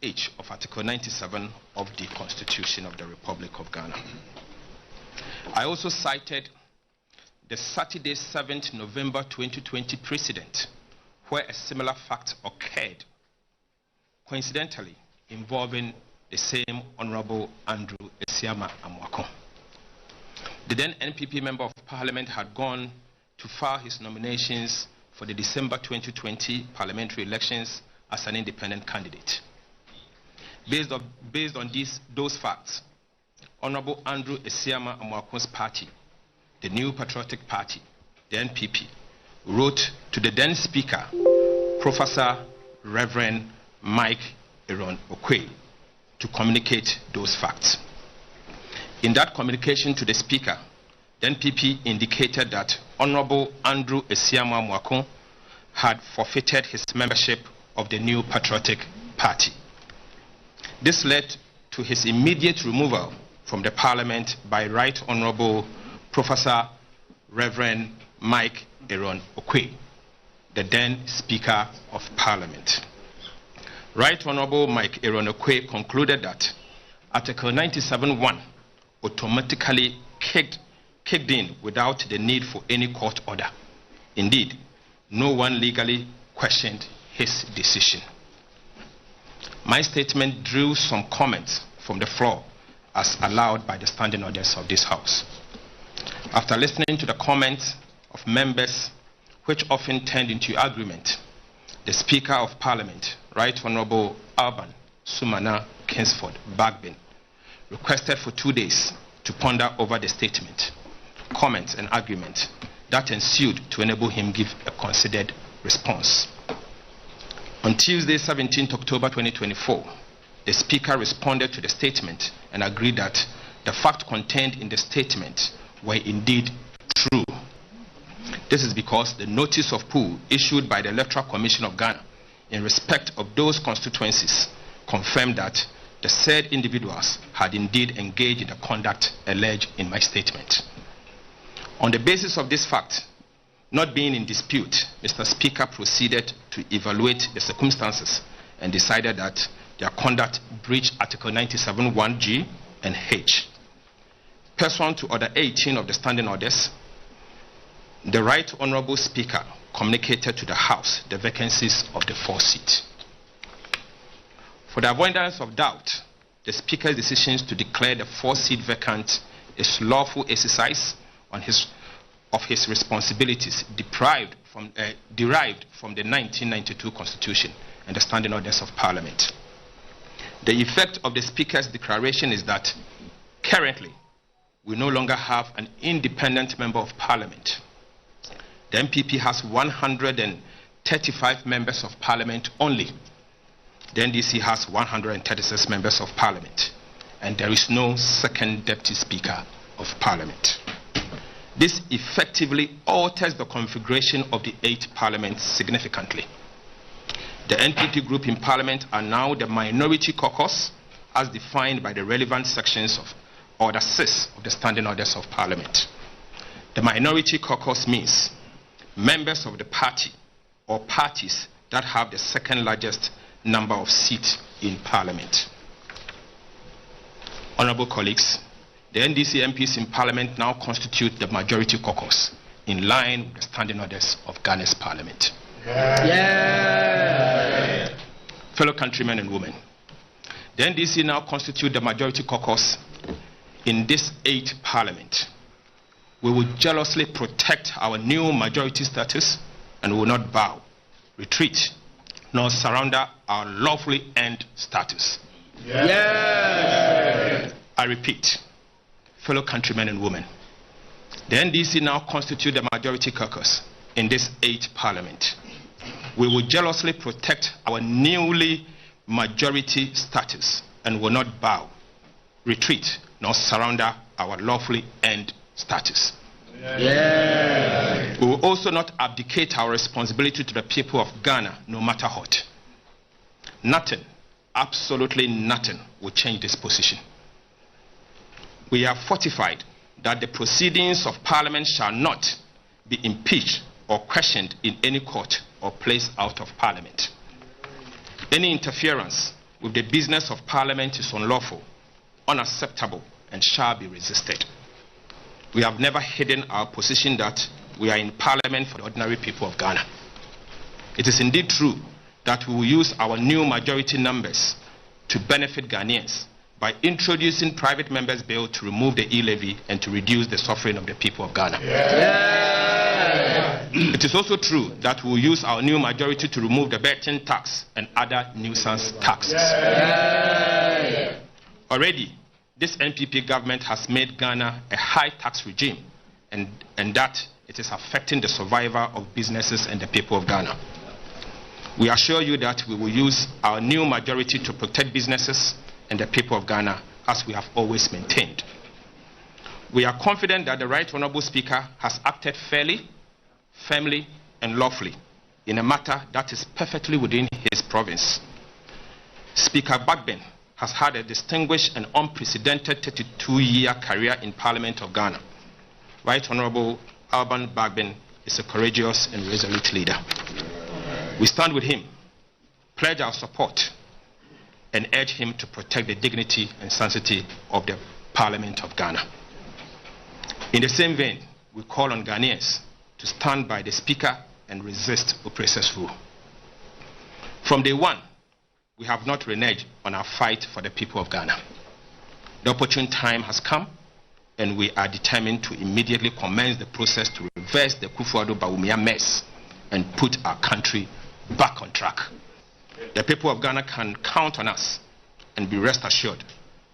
H of Article 97 of the Constitution of the Republic of Ghana. I also cited the Saturday 7th November 2020 precedent where a similar fact occurred, coincidentally involving the same Honorable Andrew Esiama Amoako. The then NPP Member of Parliament had gone to file his nominations for the December 2020 parliamentary elections as an independent candidate. Based on those facts, Honorable Andrew Esiama Amoako's party, the New Patriotic Party, the NPP, wrote to the then Speaker, Professor Reverend Mike Aaron Okwe, to communicate those facts. In that communication to the Speaker, the NPP indicated that Honorable Andrew Esiama Amoako had forfeited his membership of the New Patriotic Party. This led to his immediate removal from the Parliament by Right Honorable Professor Reverend Mike Aaron Okwe, the then Speaker of Parliament. Right Honorable Mike Aaron Okwe concluded that Article 97(1) automatically kicked in without the need for any court order. Indeed, no one legally questioned his decision. My statement drew some comments from the floor as allowed by the standing orders of this House. After listening to the comments of members, which often turned into agreement, the Speaker of Parliament, Right Honorable Alban Sumana Kingsford Bagbin, requested for 2 days to ponder over the statement, comments and argument that ensued to enable him give a considered response. On Tuesday, 17th October 2024, the Speaker responded to the statement and agreed that the facts contained in the statement were indeed true. This is because the notice of pool issued by the Electoral Commission of Ghana in respect of those constituencies confirmed that the said individuals had indeed engaged in the conduct alleged in my statement. On the basis of this fact, not being in dispute, Mr. Speaker proceeded to evaluate the circumstances and decided that their conduct breached Article 97(1)(g) and (h). Pursuant to Order 18 of the Standing Orders, the Right Honorable Speaker communicated to the House the vacancies of the 4 seats. For the avoidance of doubt, the Speaker's decisions to declare the 4-seat vacant is lawful exercise of his responsibilities derived from the 1992 Constitution and the Standing Orders of Parliament. The effect of the Speaker's declaration is that currently we no longer have an independent Member of Parliament. The MPP has 135 members of Parliament only. The NDC has 136 members of Parliament, and there is no second Deputy Speaker of Parliament. This effectively alters the configuration of the 8 parliaments significantly. The NPP group in Parliament are now the minority caucus as defined by the relevant sections of Order 6 of the Standing Orders of Parliament. The minority caucus means members of the party or parties that have the second largest number of seats in Parliament. Honourable colleagues, the NDC MPs in Parliament now constitute the majority caucus in line with the Standing Orders of Ghana's Parliament. Yeah. Fellow countrymen and women, the NDC now constitute the majority caucus in this 8th Parliament. We will jealously protect our new majority status and will not bow, retreat, nor surrender our lawfully earned status. Yeah. I repeat, fellow countrymen and women, the NDC now constitute the majority caucus in this 8th Parliament. We will jealously protect our newly majority status and will not bow, retreat, nor surrender our lawfully earned status. Yeah. We will also not abdicate our responsibility to the people of Ghana, no matter what. Nothing, absolutely nothing, will change this position. We have fortified that the proceedings of Parliament shall not be impeached or questioned in any court or placed out of Parliament. Any interference with the business of Parliament is unlawful, unacceptable, and shall be resisted. We have never hidden our position that we are in Parliament for the ordinary people of Ghana. It is indeed true that we will use our new majority numbers to benefit Ghanaians by introducing private members' bill to remove the e-levy and to reduce the suffering of the people of Ghana. It is also true that we will use our new majority to remove the vacant tax and other nuisance taxes. Already, this NPP government has made Ghana a high tax regime, and that it is affecting the survival of businesses and the people of Ghana. We assure you that we will use our new majority to protect businesses and the people of Ghana, as we have always maintained. We are confident that the Right Honourable Speaker has acted fairly, firmly, and lawfully in a matter that is perfectly within his province. Speaker Bagbin has had a distinguished and unprecedented 32-year career in Parliament of Ghana. Right Honourable Alban Bagbin is a courageous and resolute leader. We stand with him, pledge our support, and urge him to protect the dignity and sanctity of the Parliament of Ghana. In the same vein, we call on Ghanaians to stand by the Speaker and resist oppressors' rule. From day one, we have not reneged on our fight for the people of Ghana. The opportune time has come, and we are determined to immediately commence the process to reverse the Kufuor-Bawumia mess and put our country back on track. The people of Ghana can count on us and be rest assured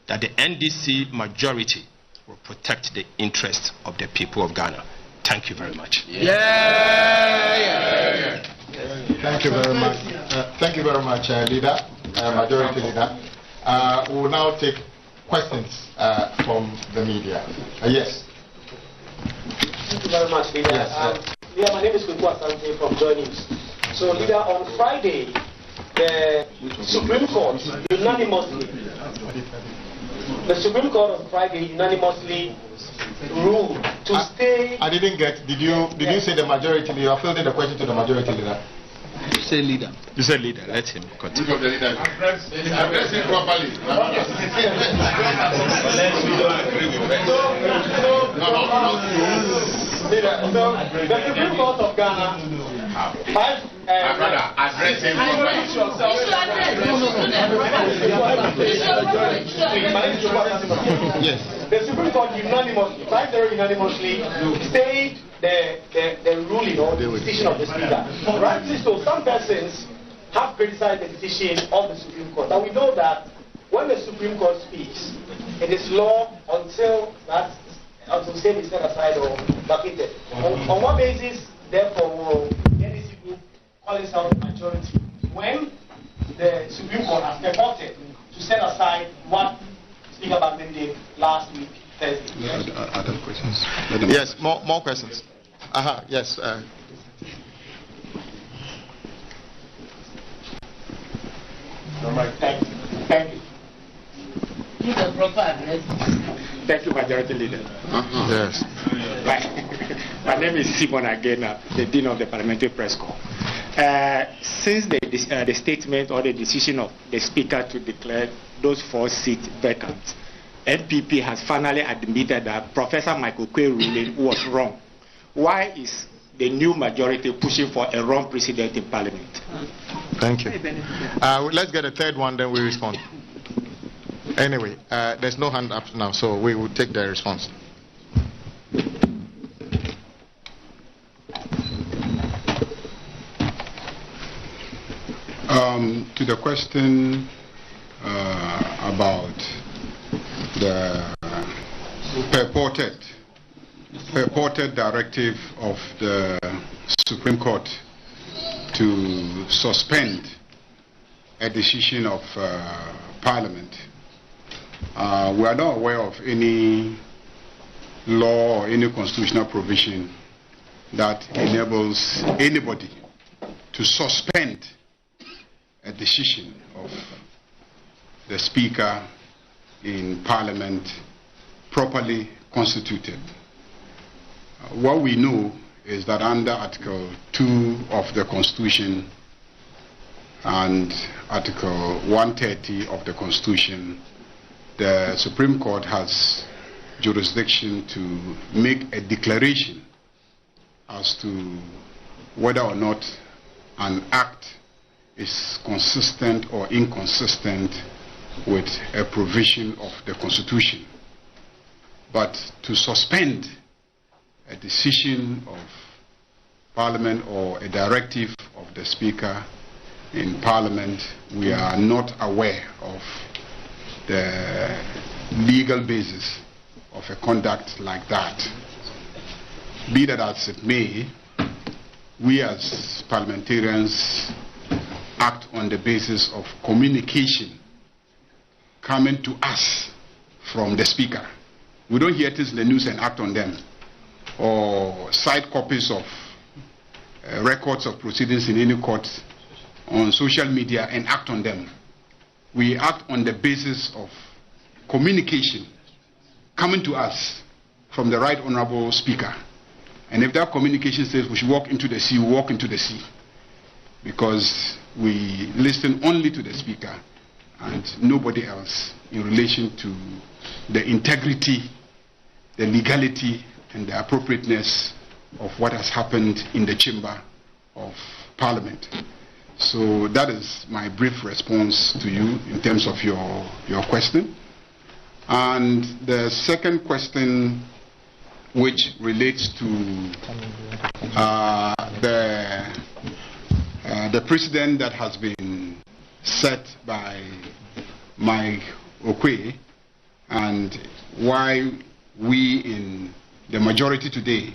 that the NDC majority will protect the interests of the people of Ghana. Thank you very much. Thank you very much. Thank you very much, Leader, Majority Leader. We will now take questions from the media. Yes. Thank you very much, Leader. Yes, Leader, my name is Kuku Asante from Joy News. So, Leader, on Friday, the Supreme Court unanimously ruled to stay. I didn't get. Did you say the majority leader? You are fielding the question to the majority leader. You say leader. You say leader. Let him continue. Address it properly. The Supreme Court of Ghana. Address him properly. Yes. The Supreme Court unanimously, 5-0 unanimously, stayed the ruling or the decision of the Speaker. Rightly so, some persons have criticized the decision of the Supreme Court. And we know that when the Supreme Court speaks, it is law until same is set aside or vacated. On what basis, therefore, will the NDC group call itself majority when the Supreme Court has purported to set aside what Speaker Bagbin did last week, Thursday? Other questions? Yes, more questions. Yes. Thank you. Give a proper address. Thank you, Majority Leader. Yes. My name is Simon Agena, the Dean of the Parliamentary Press Corps. Since the statement or the decision of the Speaker to declare those 4 seats vacant, NPP has finally admitted that Professor Michael Quay's ruling was wrong. Why is the new majority pushing for a wrong precedent in Parliament? Thank you. Let's get a third one, then we respond. Anyway, there's no hand up now, so we will take the response. To the question about the purported directive of the Supreme Court to suspend a decision of Parliament, we are not aware of any law or any constitutional provision that enables anybody to suspend a decision of the Speaker in Parliament properly constituted. What we know is that under Article 2 of the Constitution, and Article 130 of the Constitution, the Supreme Court has jurisdiction to make a declaration as to whether or not an act is consistent or inconsistent with a provision of the Constitution. But to suspend a decision of Parliament or a directive of the Speaker in Parliament, we are not aware of the legal basis of a conduct like that. Be that as it may, we as parliamentarians act on the basis of communication coming to us from the Speaker. We don't hear things in the news and act on them, or cite copies of records of proceedings in any court on social media and act on them. We act on the basis of communication coming to us from the Right Honorable Speaker. And if that communication says we should walk into the sea, we walk into the sea. Because we listen only to the Speaker and nobody else in relation to the integrity, the legality, and the appropriateness of what has happened in the chamber of Parliament. So that is my brief response to you in terms of your question. And the second question, which relates to the precedent that has been set by Mike Okwe, and why we in the majority today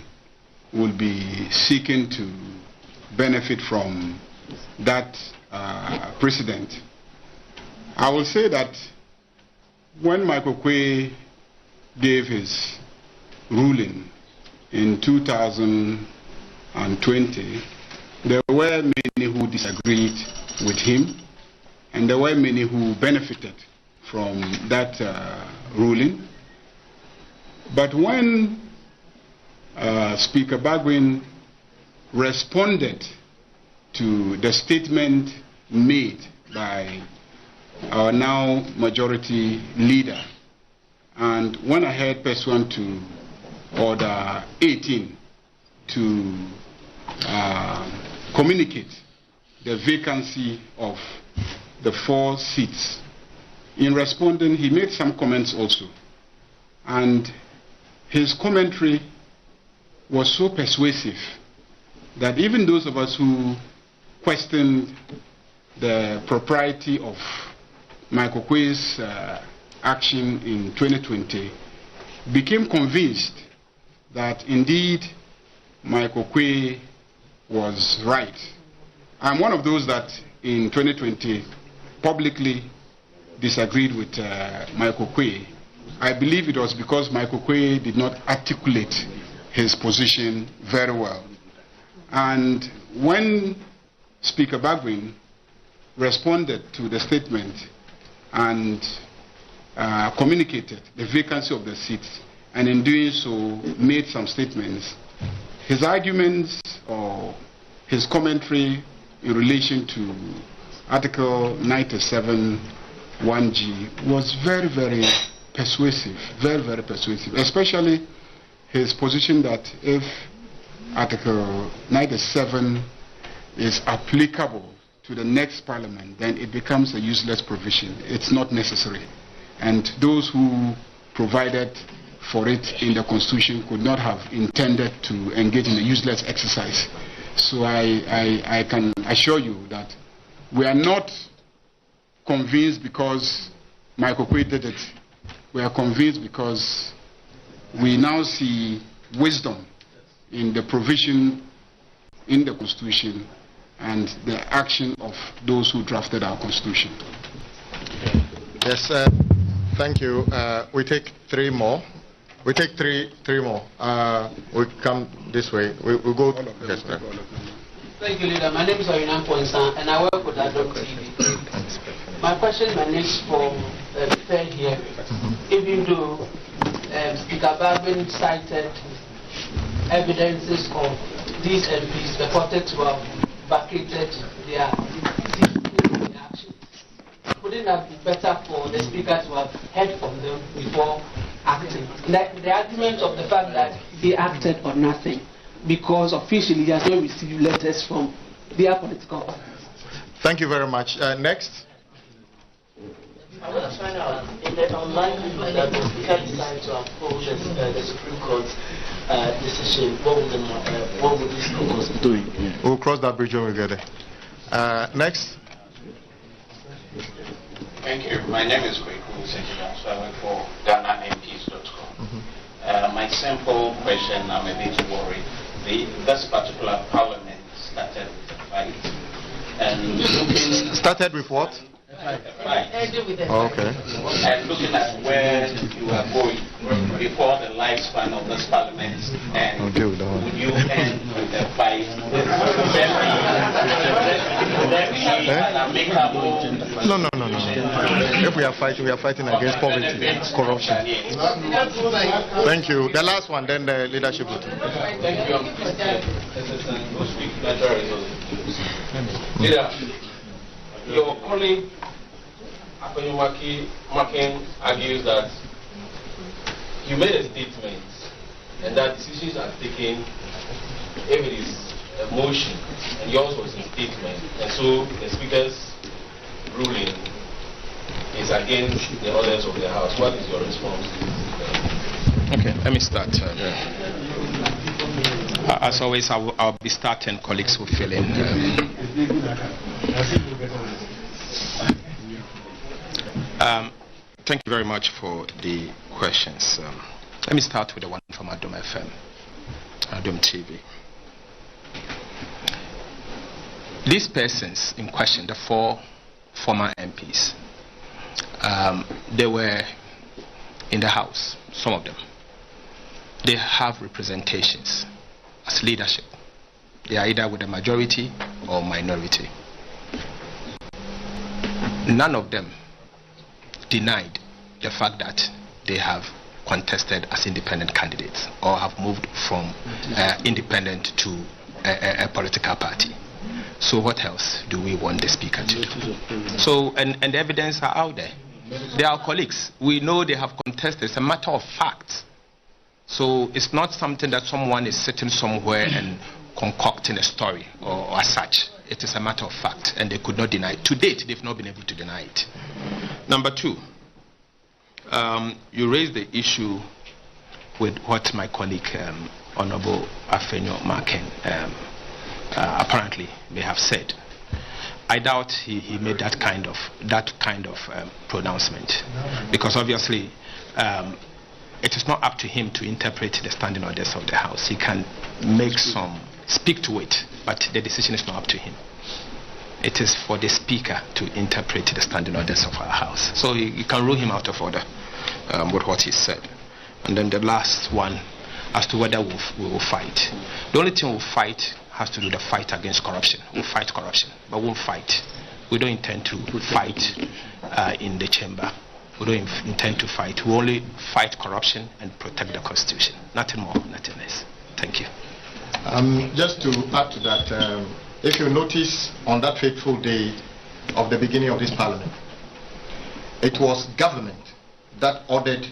will be seeking to benefit from that precedent. I will say that when Mike Okwe gave his ruling in 2020, there were many who disagreed with him, and there were many who benefited from that ruling. But when Speaker Bagwin responded to the statement made by our now majority leader and went ahead pursuant to Order 18 to communicate the vacancy of the 4 seats. In responding, he made some comments also, and his commentary was so persuasive that even those of us who questioned the propriety of Mike Okwe's action in 2020 became convinced that indeed Mike Okwe was right. I'm one of those that in 2020 publicly disagreed with Mike Okwe. I believe it was because Mike Okwe did not articulate his position very well. And when Speaker Bagwin responded to the statement and communicated the vacancy of the seats, and in doing so made some statements, his arguments or his commentary in relation to Article 97 1G was very, very persuasive, very, very persuasive, especially his position that if Article 97 is applicable to the next Parliament, then it becomes a useless provision. It's not necessary. And those who provided for it in the Constitution could not have intended to engage in a useless exercise. So I can assure you that we are not convinced because Michael Okwe did it. We are convinced because we now see wisdom in the provision in the Constitution and the action of those who drafted our Constitution. Yes, thank you. We take 3 more. We take three more. We come this way. We go. Yes, thank you, Leader. My name is Oyinam Ponsan, and I work with Adom TV. My question emanates from the third hearing. Even though Speaker Bagwin cited evidences of these MPs purported to have vacated their seats wouldn't have been better for the Speaker to have heard from them before acting? The argument of the fact that he acted on nothing because officially he has not received letters from their political parties. Thank you very much. Next. I want to find out, in the unlikelihood that the Speaker decides to uphold the Supreme Court's decision, what would this caucus be doing? We'll cross that bridge when we get there. Next. Thank you. My name is Kweku Sejidan, so I work for GhanaMPs.com. My simple question, I'm a bit worried. This particular parliament started with a fight. And Started with what? Okay. And looking at where you are going before the lifespan of this parliament, and would you end with a fight? No. If we are fighting against poverty, corruption. Thank you. The last one, then the leadership. Thank you. Leader, your colleague Makin argues that you made a statement and that decisions are taken if it is a motion, and yours was a statement, and so the Speaker's ruling is against the orders of the House. What is your response? Okay, let me start. As always, I'll be starting. Colleagues will fill in. Thank you very much for the questions. Let me start with the one from Adom FM, Adom TV. These persons in question, the 4 former MPs, they were in the House, some of them. They have representations as leadership. They are either with the majority or minority. None of them denied the fact that they have contested as independent candidates or have moved from independent to a political party. So what else do we want the Speaker to do? So, and the evidence are out there. They are colleagues. We know they have contested. It's a matter of fact. So it's not something that someone is sitting somewhere and concocting a story or as such. It is a matter of fact, and they could not deny it. To date, they've not been able to deny it. Number 2, you raised the issue with what my colleague, Honorable Afenyo Maken, apparently may have said. I doubt he made that kind of pronouncement, because obviously it is not up to him to interpret the standing orders of the House. He can speak to it, but the decision is not up to him. It is for the Speaker to interpret the standing orders of our House. So you can rule him out of order with what he said. And then the last one, as to whether we will fight. The only thing we'll fight has to do with the fight against corruption. We'll fight corruption, but we'll fight. We don't intend to fight in the chamber. We don't intend to fight. We only fight corruption and protect the Constitution. Nothing more, nothing less. Thank you. Just to add to that, if you notice on that fateful day of the beginning of this parliament, it was government that ordered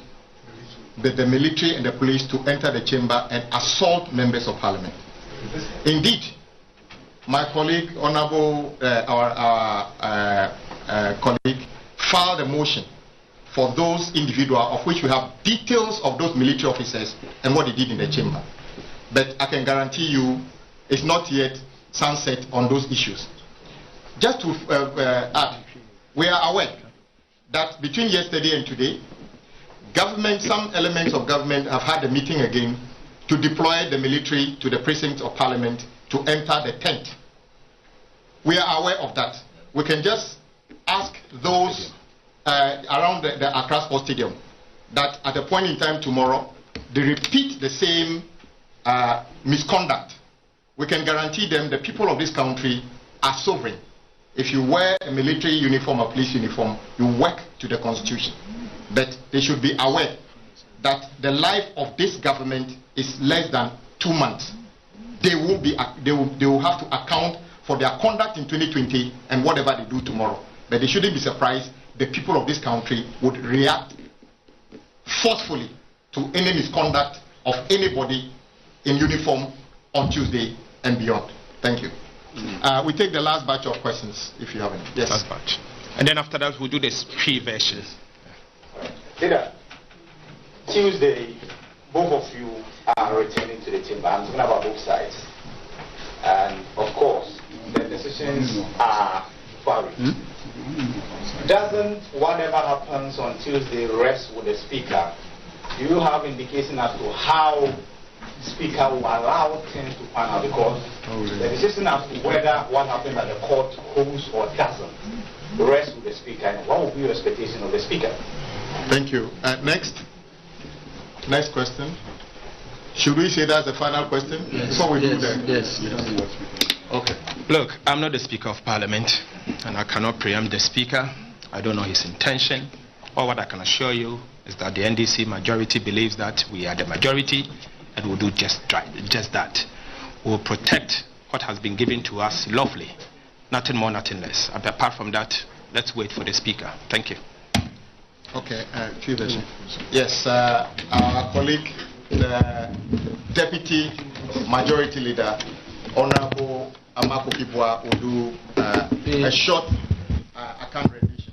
the military and the police to enter the chamber and assault members of parliament. Indeed, my colleague, Honorable, our colleague, filed a motion for those individuals, of which we have details of those military officers and what they did in the chamber. But I can guarantee you it's not yet sunset on those issues. Just to add, we are aware that between yesterday and today, some elements of government have had a meeting again to deploy the military to the precincts of parliament to enter the tent. We are aware of that. We can just ask those around the Accra Sports Stadium that at a point in time tomorrow, they repeat the same misconduct. We can guarantee them the people of this country are sovereign. If you wear a military uniform or police uniform, you work to the Constitution. But they should be aware that the life of this government is less than 2 months. They will have to account for their conduct in 2020 and whatever they do tomorrow. But they shouldn't be surprised the people of this country would react forcefully to any misconduct of anybody in uniform on Tuesday and beyond. Thank you. We take the last batch of questions, if you have any. Yes. Last batch. And then after that, we'll do the pre-versions. Leader, Tuesday, both of you are returning to the chamber. I'm talking about both sides. And of course, the decisions are varied. Doesn't whatever happens on Tuesday rest with the Speaker? Do you have indication as to how the Speaker will allow things to pan out? Because the decision as to whether what happens at the court holds or doesn't rest with the Speaker. And what will be your expectation of the Speaker? Thank you. Next question. Should we say that's the final question? Yes. Before we do that? Yes. Okay. Look, I'm not the Speaker of Parliament, and I cannot preempt the Speaker. I don't know his intention. All what I can assure you is that the NDC majority believes that we are the majority, and we'll do just that. We'll protect what has been given to us lawfully. Nothing more, nothing less. Apart from that, let's wait for the Speaker. Thank you. Okay, yes, our colleague, the Deputy Majority Leader, Honorable Amako Kibwa, will do a short account rendition.